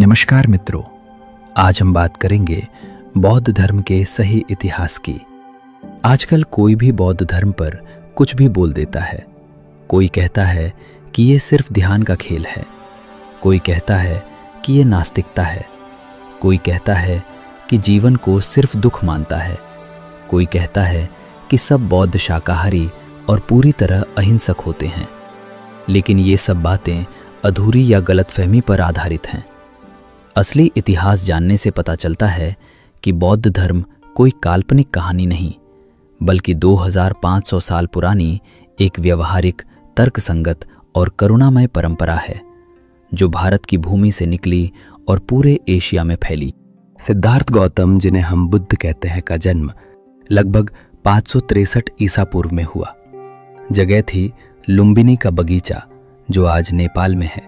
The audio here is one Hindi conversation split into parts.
नमस्कार मित्रों, आज हम बात करेंगे बौद्ध धर्म के सही इतिहास की। आजकल कोई भी बौद्ध धर्म पर कुछ भी बोल देता है। कोई कहता है कि ये सिर्फ ध्यान का खेल है, कोई कहता है कि ये नास्तिकता है, कोई कहता है कि जीवन को सिर्फ दुख मानता है, कोई कहता है कि सब बौद्ध शाकाहारी और पूरी तरह अहिंसक होते हैं। लेकिन ये सब बातें अधूरी या गलतफहमी पर आधारित हैं। असली इतिहास जानने से पता चलता है कि बौद्ध धर्म कोई काल्पनिक कहानी नहीं, बल्कि 2500 साल पुरानी एक व्यवहारिक, तर्कसंगत और करुणामय परंपरा है, जो भारत की भूमि से निकली और पूरे एशिया में फैली। सिद्धार्थ गौतम, जिन्हें हम बुद्ध कहते हैं, का जन्म लगभग 563 ईसा पूर्व में हुआ। जगह थी लुम्बिनी का बगीचा, जो आज नेपाल में है,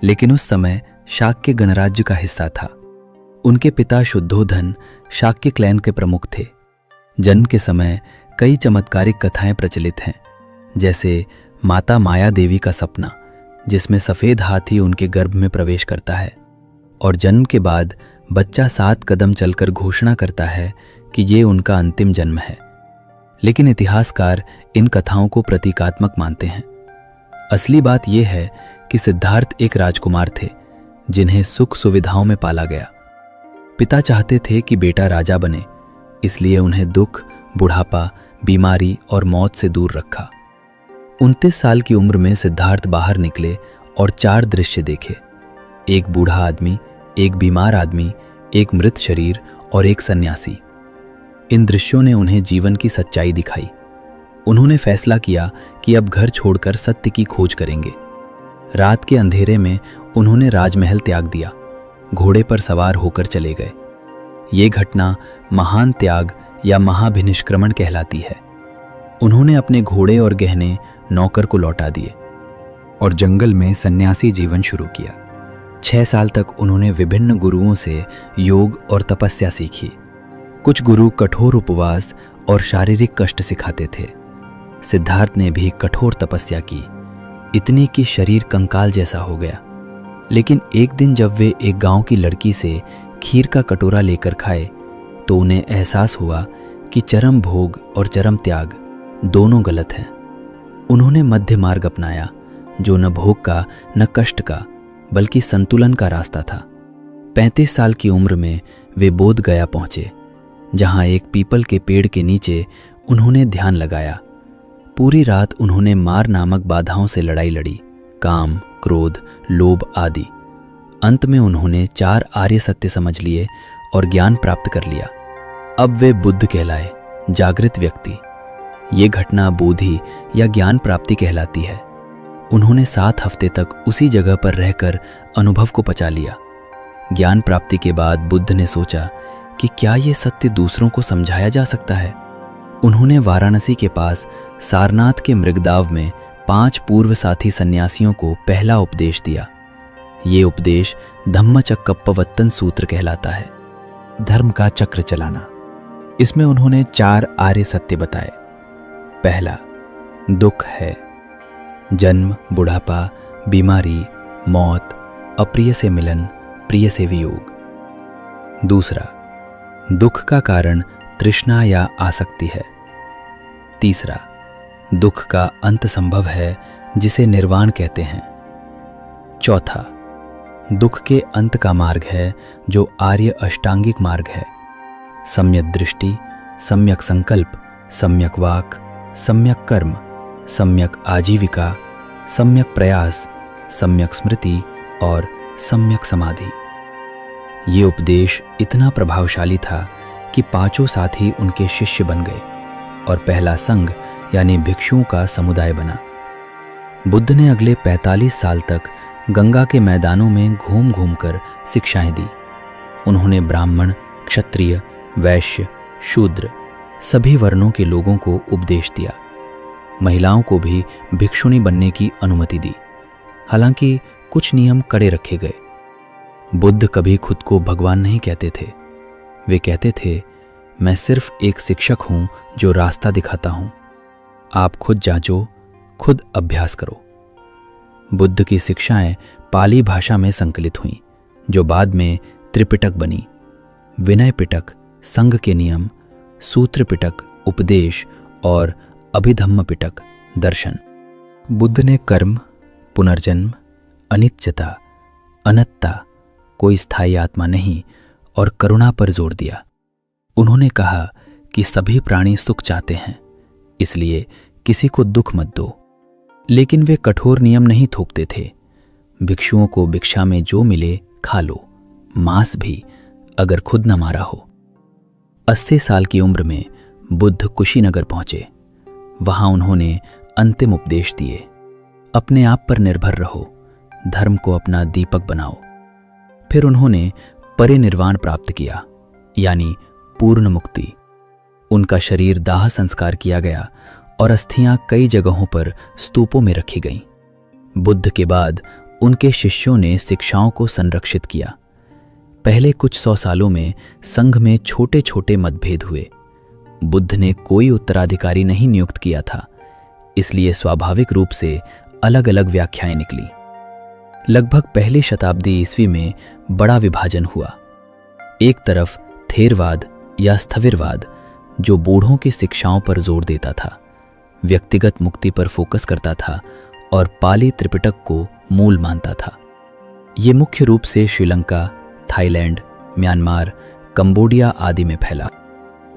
लेकिन उस समय शाक्य गणराज्य का हिस्सा था। उनके पिता शुद्धोधन शाक्य क्लैन के प्रमुख थे। जन्म के समय कई चमत्कारिक कथाएं प्रचलित हैं, जैसे माता माया देवी का सपना, जिसमें सफेद हाथी उनके गर्भ में प्रवेश करता है, और जन्म के बाद बच्चा 7 कदम चलकर घोषणा करता है कि ये उनका अंतिम जन्म है। लेकिन इतिहासकार इन कथाओं को प्रतीकात्मक मानते हैं। असली बात यह है कि सिद्धार्थ एक राजकुमार थे, जिन्हें सुख सुविधाओं में पाला गया। पिता चाहते थे कि बेटा राजा बने, इसलिए उन्हें दुख, बुढ़ापा, बीमारी और मौत से दूर रखा। 29 साल की उम्र में सिद्धार्थ बाहर निकले और 4 दृश्य देखे। एक बूढ़ा आदमी, एक बीमार आदमी, एक मृत शरीर और एक सन्यासी। इन दृश्यों ने उन्हें जीवन की सच्चाई दिखाई। उन्होंने फैसला किया कि अब घर छोड़कर सत्य की खोज करेंगे। रात के अंधेरे में उन्होंने राजमहल त्याग दिया, घोड़े पर सवार होकर चले गए। ये घटना महान त्याग या महाभिनिष्क्रमण कहलाती है। उन्होंने अपने घोड़े और गहने नौकर को लौटा दिए और जंगल में सन्यासी जीवन शुरू किया। 6 साल तक उन्होंने विभिन्न गुरुओं से योग और तपस्या सीखी। कुछ गुरु कठोर उपवास और शारीरिक कष्ट सिखाते थे। सिद्धार्थ ने भी कठोर तपस्या की, इतनी कि शरीर कंकाल जैसा हो गया। लेकिन एक दिन जब वे एक गांव की लड़की से खीर का कटोरा लेकर खाए, तो उन्हें एहसास हुआ कि चरम भोग और चरम त्याग दोनों गलत हैं। उन्होंने मध्य मार्ग अपनाया, जो न भोग का न कष्ट का, बल्कि संतुलन का रास्ता था। 35 साल की उम्र में वे बोध गया पहुंचे, जहां एक पीपल के पेड़ के नीचे उन्होंने ध्यान लगाया। पूरी रात उन्होंने मार नामक बाधाओं से लड़ाई लड़ी, काम, क्रोध, लोभ आदि। अंत में उन्होंने 4 आर्य सत्य समझ लिए और ज्ञान प्राप्त कर लिया। अब वे बुद्ध कहलाए, जागृत व्यक्ति। ये घटना बोधि या ज्ञान प्राप्ति कहलाती है। उन्होंने 7 हफ्ते तक उसी जगह पर रहकर अनुभव को पचा लिया। ज्ञान प्राप्ति के बाद बुद्ध ने सोचा कि क्या ये सत्य दूसरों को समझाया जा सकता है। उन्होंने वाराणसी के पास सारनाथ के मृगदाव में 5 पूर्व साथी सन्यासियों को पहला उपदेश दिया। ये उपदेश धम्मचक्कप्पवत्तन सूत्र कहलाता है, धर्म का चक्र चलाना। इसमें उन्होंने 4 आर्य सत्य बताए। पहला, दुख है, जन्म, बुढ़ापा, बीमारी, मौत, अप्रिय से मिलन, प्रिय से वियोग। दूसरा, दुख का कारण तृष्णा या आसक्ति है। तीसरा, दुख का अंत संभव है, जिसे निर्वाण कहते हैं। चौथा, दुख के अंत का मार्ग है, जो आर्य अष्टांगिक मार्ग है। सम्यक दृष्टि, सम्यक संकल्प, सम्यक वाक, सम्यक कर्म, सम्यक आजीविका, सम्यक प्रयास, सम्यक स्मृति और सम्यक समाधि। ये उपदेश इतना प्रभावशाली था कि 5 साथी उनके शिष्य बन गए और पहला संघ यानी भिक्षुओं का समुदाय बना। बुद्ध ने अगले 45 साल तक गंगा के मैदानों में घूम घूम कर शिक्षाएं दी। उन्होंने ब्राह्मण, क्षत्रिय, वैश्य, शूद्र सभी वर्णों के लोगों को उपदेश दिया। महिलाओं को भी भिक्षुणी बनने की अनुमति दी, हालांकि कुछ नियम कड़े रखे गए। बुद्ध कभी खुद को भगवान नहीं कहते थे। वे कहते थे, मैं सिर्फ एक शिक्षक हूं जो रास्ता दिखाता हूं। आप खुद जांचो, खुद अभ्यास करो। बुद्ध की शिक्षाएं पाली भाषा में संकलित हुईं, जो बाद में त्रिपिटक बनी। विनय पिटक, संघ के नियम, सूत्र पिटक, उपदेश और अभिधम्म पिटक, दर्शन। बुद्ध ने कर्म, पुनर्जन्म, अनित्यता, अनत्ता, कोई स्थायी आत्मा नहीं और करुणा पर जोर दिया। उन्होंने कहा कि सभी प्राणी सुख चाहते हैं, इसलिए किसी को दुख मत दो। लेकिन वे कठोर नियम नहीं थोपते थे। भिक्षुओं को भिक्षा में जो मिले खा लो, मांस भी, अगर खुद न मारा हो। 80 साल की उम्र में बुद्ध कुशीनगर पहुंचे। वहां उन्होंने अंतिम उपदेश दिए। अपने आप पर निर्भर रहो, धर्म को अपना दीपक बनाओ। फिर उन्होंने परिनिर्वाण प्राप्त किया, यानी पूर्ण मुक्ति। उनका शरीर दाह संस्कार किया गया और अस्थियां कई जगहों पर स्तूपों में रखी गईं। बुद्ध के बाद उनके शिष्यों ने शिक्षाओं को संरक्षित किया। पहले कुछ 100 सालों में संघ में छोटे छोटे मतभेद हुए। बुद्ध ने कोई उत्तराधिकारी नहीं नियुक्त किया था, इसलिए स्वाभाविक रूप से अलग अलग व्याख्याएं निकली। लगभग पहली शताब्दी ईस्वी में बड़ा विभाजन हुआ। एक तरफ थेरवाद या स्थविरवाद, जो बूढ़ों की शिक्षाओं पर जोर देता था, व्यक्तिगत मुक्ति पर फोकस करता था और पाली त्रिपिटक को मूल मानता था। ये मुख्य रूप से श्रीलंका, थाईलैंड, म्यांमार, कंबोडिया आदि में फैला।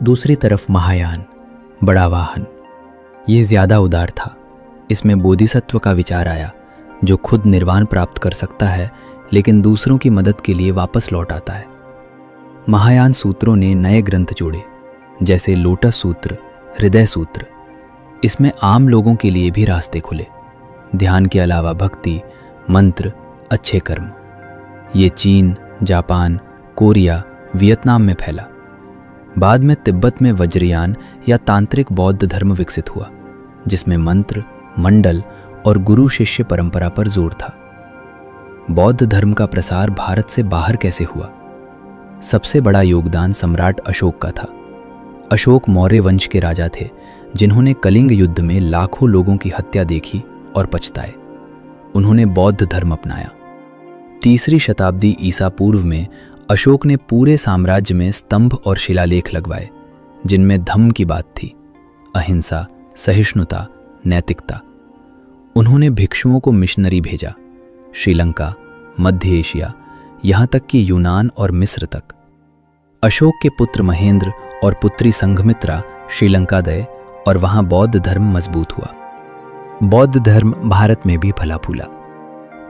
दूसरी तरफ महायान, बड़ा वाहन, ये ज्यादा उदार था। इसमें बोधिसत्व का विचार आया, जो खुद निर्वाण प्राप्त कर सकता है लेकिन दूसरों की मदद के लिए वापस लौट आता है। महायान सूत्रों ने नए ग्रंथ जोड़े, जैसे लोटस सूत्र, हृदय सूत्र। इसमें आम लोगों के लिए भी रास्ते खुले। ध्यान के अलावा भक्ति, मंत्र, अच्छे कर्म। ये चीन, जापान, कोरिया, वियतनाम में फैला। बाद में तिब्बत में वज्रयान या तांत्रिक बौद्ध धर्म विकसित हुआ, जिसमें मंत्र, मंडल और गुरु शिष्य परंपरा पर जोर था। बौद्ध धर्म का प्रसार भारत से बाहर कैसे हुआ? सबसे बड़ा योगदान सम्राट अशोक का था। अशोक मौर्य वंश के राजा थे, जिन्होंने कलिंग युद्ध में लाखों लोगों की हत्या देखी और पछताए। उन्होंने बौद्ध धर्म अपनाया। 3री शताब्दी ईसा पूर्व में अशोक ने पूरे साम्राज्य में स्तंभ और शिलालेख लगवाए, जिनमें धम्म की बात थी, अहिंसा, सहिष्णुता, नैतिकता। उन्होंने भिक्षुओं को मिशनरी भेजा, श्रीलंका, मध्य एशिया, यहां तक कि यूनान और मिस्र तक। अशोक के पुत्र महेंद्र और पुत्री संघमित्रा श्रीलंका गए और वहां बौद्ध धर्म मजबूत हुआ। बौद्ध धर्म भारत में भी फला फूला।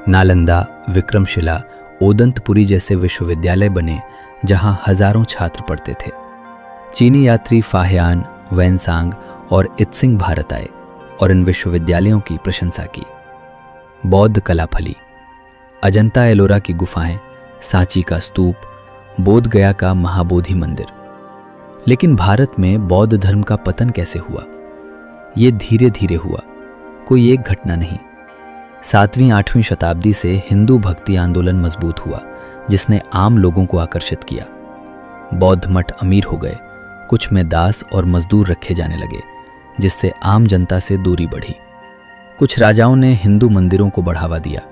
नालंदा, विक्रमशिला, ओदंतपुरी जैसे विश्वविद्यालय बने, जहां हजारों छात्र पढ़ते थे। चीनी यात्री फाहियान, वैनसांग और इत्सिंग भारत आए और इन विश्वविद्यालयों की प्रशंसा की। बौद्ध कला फली। अजंता एलोरा की गुफाएं, सांची का स्तूप, बोध गया का महाबोधि मंदिर। लेकिन भारत में बौद्ध धर्म का पतन कैसे हुआ? ये धीरे धीरे हुआ, कोई एक घटना नहीं। 7वीं-8वीं शताब्दी से हिंदू भक्ति आंदोलन मजबूत हुआ, जिसने आम लोगों को आकर्षित किया। बौद्ध मठ अमीर हो गए, कुछ में दास और मजदूर रखे जाने लगे, जिससे आम जनता से दूरी बढ़ी। कुछ राजाओं ने हिंदू मंदिरों को बढ़ावा दिया।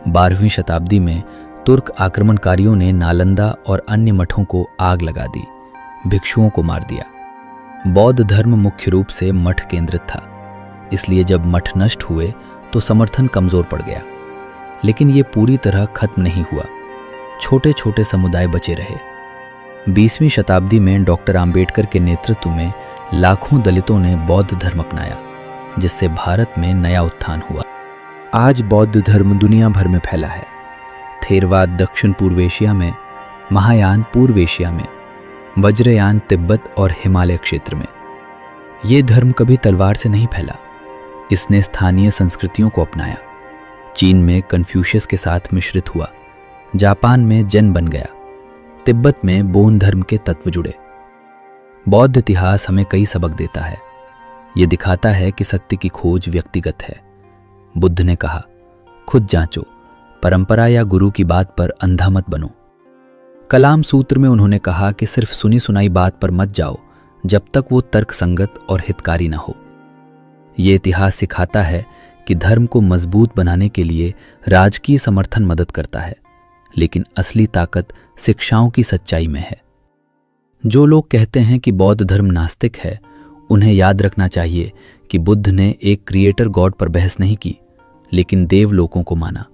12वीं शताब्दी में तुर्क आक्रमणकारियों ने नालंदा और अन्य मठों को आग लगा दी, भिक्षुओं को मार दिया। बौद्ध धर्म मुख्य रूप से मठ केंद्रित था, इसलिए जब मठ नष्ट हुए तो समर्थन कमजोर पड़ गया। लेकिन ये पूरी तरह खत्म नहीं हुआ, छोटे छोटे समुदाय बचे रहे। 20वीं शताब्दी में डॉक्टर आम्बेडकर के नेतृत्व में लाखों दलितों ने बौद्ध धर्म अपनाया, जिससे भारत में नया उत्थान हुआ। आज बौद्ध धर्म दुनिया भर में फैला है। थेरवाद दक्षिण पूर्व एशिया में, महायान पूर्व एशिया में, वज्रयान तिब्बत और हिमालय क्षेत्र में। ये धर्म कभी तलवार से नहीं फैला, इसने स्थानीय संस्कृतियों को अपनाया। चीन में कन्फ्यूशियस के साथ मिश्रित हुआ, जापान में जैन बन गया, तिब्बत में बोन धर्म के तत्व जुड़े। बौद्ध इतिहास हमें कई सबक देता है। यह दिखाता है कि सत्य की खोज व्यक्तिगत है। बुद्ध ने कहा, खुद जांचो, परंपरा या गुरु की बात पर अंधा मत बनो। कलाम सूत्र में उन्होंने कहा कि सिर्फ सुनी सुनाई बात पर मत जाओ जब तक वो तर्क संगत और हितकारी न हो। ये इतिहास सिखाता है कि धर्म को मजबूत बनाने के लिए राजकीय समर्थन मदद करता है, लेकिन असली ताकत शिक्षाओं की सच्चाई में है। जो लोग कहते हैं कि बौद्ध धर्म नास्तिक है, उन्हें याद रखना चाहिए कि बुद्ध ने एक क्रिएटर गॉड पर बहस नहीं की, लेकिन देवलोकों को माना।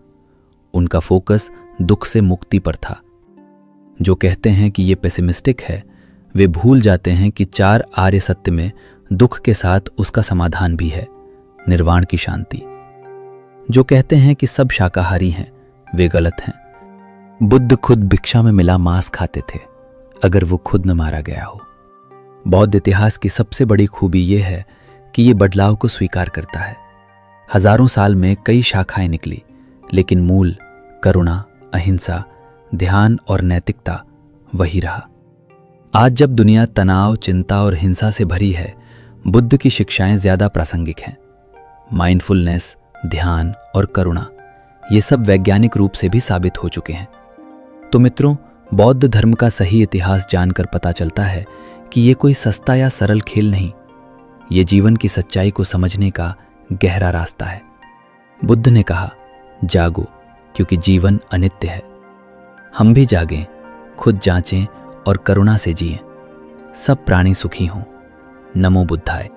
उनका फोकस दुख से मुक्ति पर था। जो कहते हैं कि ये पेसिमिस्टिक है, वे भूल जाते हैं कि 4 आर्य सत्य में दुख के साथ उसका समाधान भी है, निर्वाण की शांति। जो कहते हैं कि सब शाकाहारी हैं, वे गलत हैं। बुद्ध खुद भिक्षा में मिला मांस खाते थे, अगर वो खुद न मारा गया हो। बौद्ध इतिहास की सबसे बड़ी खूबी यह है कि ये बदलाव को स्वीकार करता है। हजारों साल में कई शाखाएं निकली, लेकिन मूल करुणा, अहिंसा, ध्यान और नैतिकता वही रहा। आज जब दुनिया तनाव, चिंता और हिंसा से भरी है, बुद्ध की शिक्षाएं ज्यादा प्रासंगिक हैं। माइंडफुलनेस, ध्यान और करुणा, ये सब वैज्ञानिक रूप से भी साबित हो चुके हैं। तो मित्रों, बौद्ध धर्म का सही इतिहास जानकर पता चलता है कि ये कोई सस्ता या सरल खेल नहीं, ये जीवन की सच्चाई को समझने का गहरा रास्ता है। बुद्ध ने कहा, जागो क्योंकि जीवन अनित्य है। हम भी जागें, खुद जांचें और करुणा से जिएं। सब प्राणी सुखी हों। नमो बुद्धाय।